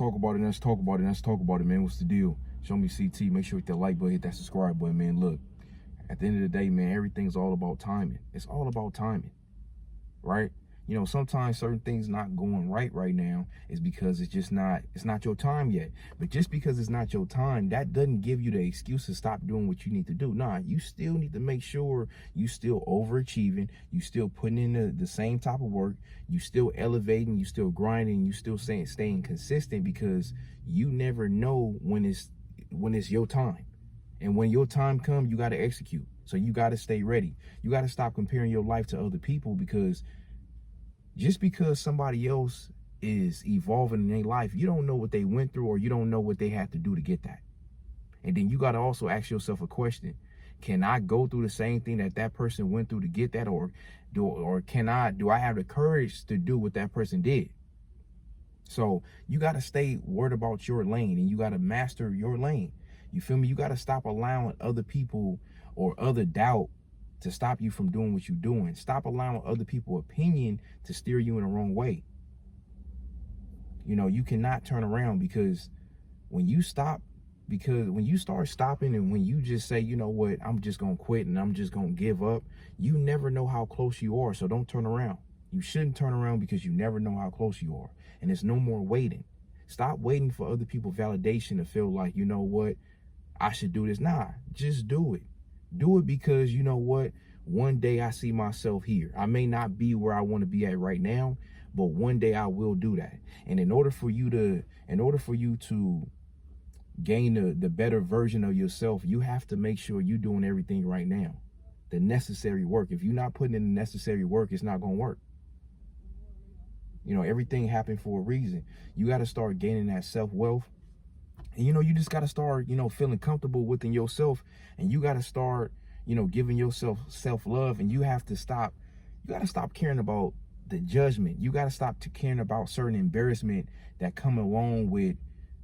Talk about it. Let's talk about it. Let's talk about it, man. What's the deal? Show me CT. Make sure you hit that like button, hit that subscribe button, man. Look, at the end of the day, man, everything's all about timing. It's all about timing, right? You know, sometimes certain things not going right now is because it's not your time yet. But just because it's not your time, that doesn't give you the excuse to stop doing what you need to do. Nah, you still need to make sure you still overachieving, you still putting in the same type of work, you still elevating, you still grinding, you still staying consistent, because you never know when it's your time. And when your time comes, you got to execute. So you got to stay ready. You got to stop comparing your life to other people, because just because somebody else is evolving in their life, you don't know what they went through, or you don't know what they had to do to get that. And then you got to also ask yourself a question. Can I go through the same thing that person went through to get that? Or do I have the courage to do what that person did? So you got to stay worried about your lane, and you got to master your lane. You feel me? You got to stop allowing other people or other doubt to stop you from doing what you're doing. Stop allowing other people's opinion to steer you in the wrong way. You know, you cannot turn around, because when you start stopping, and when you just say, you know what, I'm just going to quit and I'm just going to give up, you never know how close you are. So don't turn around. You shouldn't turn around, because you never know how close you are. And there's no more waiting. Stop waiting for other people's validation to feel like, you know what, I should do this. Nah, just do it. Do it because, you know what, one day I see myself here. I may not be where I want to be at right now, but one day I will do that. And in order for you to gain the better version of yourself, you have to make sure you're doing everything right now, the necessary work. If you're not putting in the necessary work, it's not going to work. You know, everything happened for a reason. You got to start gaining that self-wealth. And, you know, you just got to start, you know, feeling comfortable within yourself. And you got to start, you know, giving yourself self-love. And you got to stop caring about the judgment. You got to stop caring about certain embarrassment that come along with,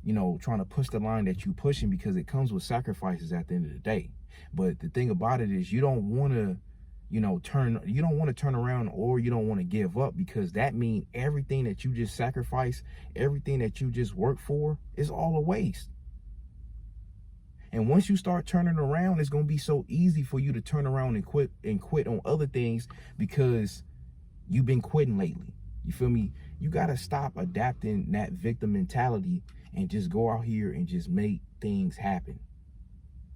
you know, trying to push the line that you pushing, because it comes with sacrifices at the end of the day. But the thing about it is, you don't want to, you know, turn around, or you don't want to give up, because that means everything that you just sacrificed, everything that you just worked for, is all a waste. And once you start turning around, it's going to be so easy for you to turn around and quit on other things, because you've been quitting lately. You feel me? You got to stop adapting that victim mentality and just go out here and just make things happen.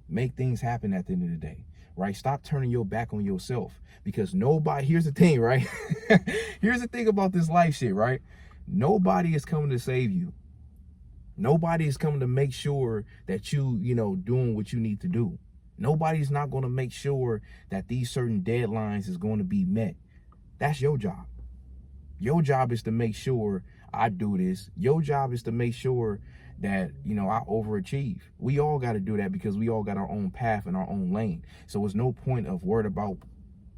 Make things happen at the end of the day. Right? Stop turning your back on yourself, because here's the thing, right? Here's the thing about this life shit, right? Nobody is coming to save you. Nobody is coming to make sure that you know, doing what you need to do. Nobody's not going to make sure that these certain deadlines is going to be met. That's your job. Your job is to make sure I do this. Your job is to make sure that, you know, I overachieve. We all got to do that, because we all got our own path and our own lane. So there's no point of worried about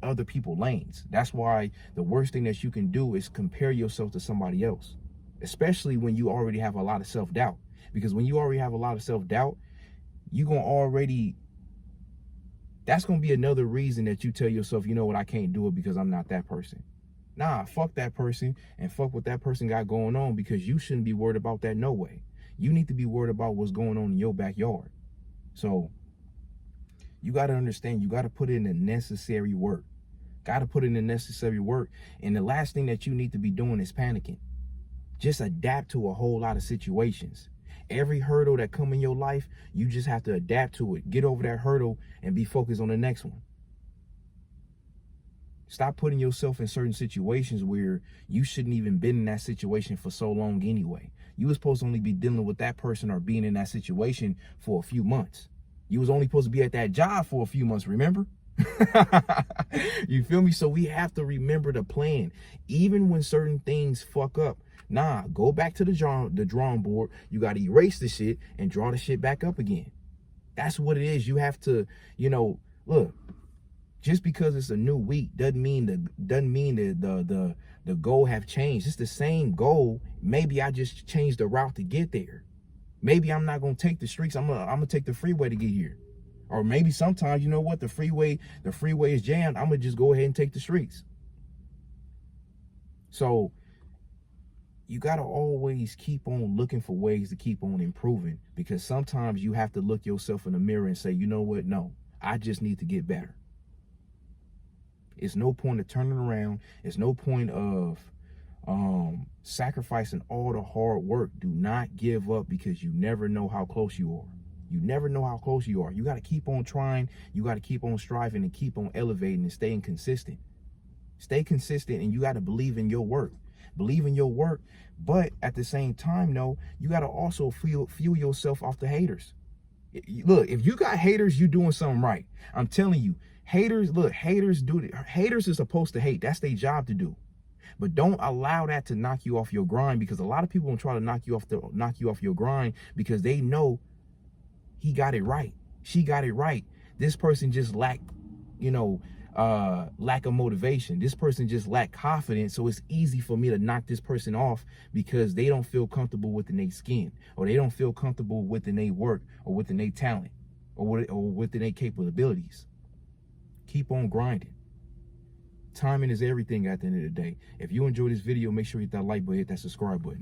other people's lanes. That's why the worst thing that you can do is compare yourself to somebody else, especially when you already have a lot of self-doubt. Because when you already have a lot of self-doubt, that's going to be another reason that you tell yourself, you know what, I can't do it because I'm not that person. Nah, fuck that person and fuck what that person got going on, because you shouldn't be worried about that no way. You need to be worried about what's going on in your backyard. So you got to understand, you got to put in the necessary work. Got to put in the necessary work. And the last thing that you need to be doing is panicking. Just adapt to a whole lot of situations. Every hurdle that come in your life, you just have to adapt to it. Get over that hurdle and be focused on the next one. Stop putting yourself in certain situations where you shouldn't even been in that situation for so long anyway. You was supposed to only be dealing with that person or being in that situation for a few months. You was only supposed to be at that job for a few months, remember? You feel me? So we have to remember the plan. Even when certain things fuck up, nah, go back to the drawing board. You got to erase the shit and draw the shit back up again. That's what it is. You have to, you know, look, just because it's a new week doesn't mean that the goal have changed. It's the same goal. Maybe I just changed the route to get there. Maybe I'm not gonna take the streets. I'm gonna take the freeway to get here. Or maybe sometimes, you know what, the freeway is jammed. I'm gonna just go ahead and take the streets. So you got to always keep on looking for ways to keep on improving, because sometimes you have to look yourself in the mirror and say, you know what? No, I just need to get better. It's no point of turning around. It's no point of sacrificing all the hard work. Do not give up, because you never know how close you are. You never know how close you are. You got to keep on trying. You got to keep on striving and keep on elevating and staying consistent. Stay consistent, and you got to believe in your work. Believe in your work, but at the same time, no, you got to also fuel yourself off the haters. Look, if you got haters, you doing something right. I'm telling you, haters, look, haters are supposed to hate. That's their job to do. But don't allow that to knock you off your grind, because a lot of people will try to knock you off your grind because they know he got it right. She got it right. This person just lacked, lack of motivation. This person just lacked confidence. So it's easy for me to knock this person off because they don't feel comfortable within their skin, or they don't feel comfortable within their work, or within their talent, or within their capabilities. Keep on grinding. Timing is everything at the end of the day. If you enjoyed this video, make sure you hit that like button, hit that subscribe button.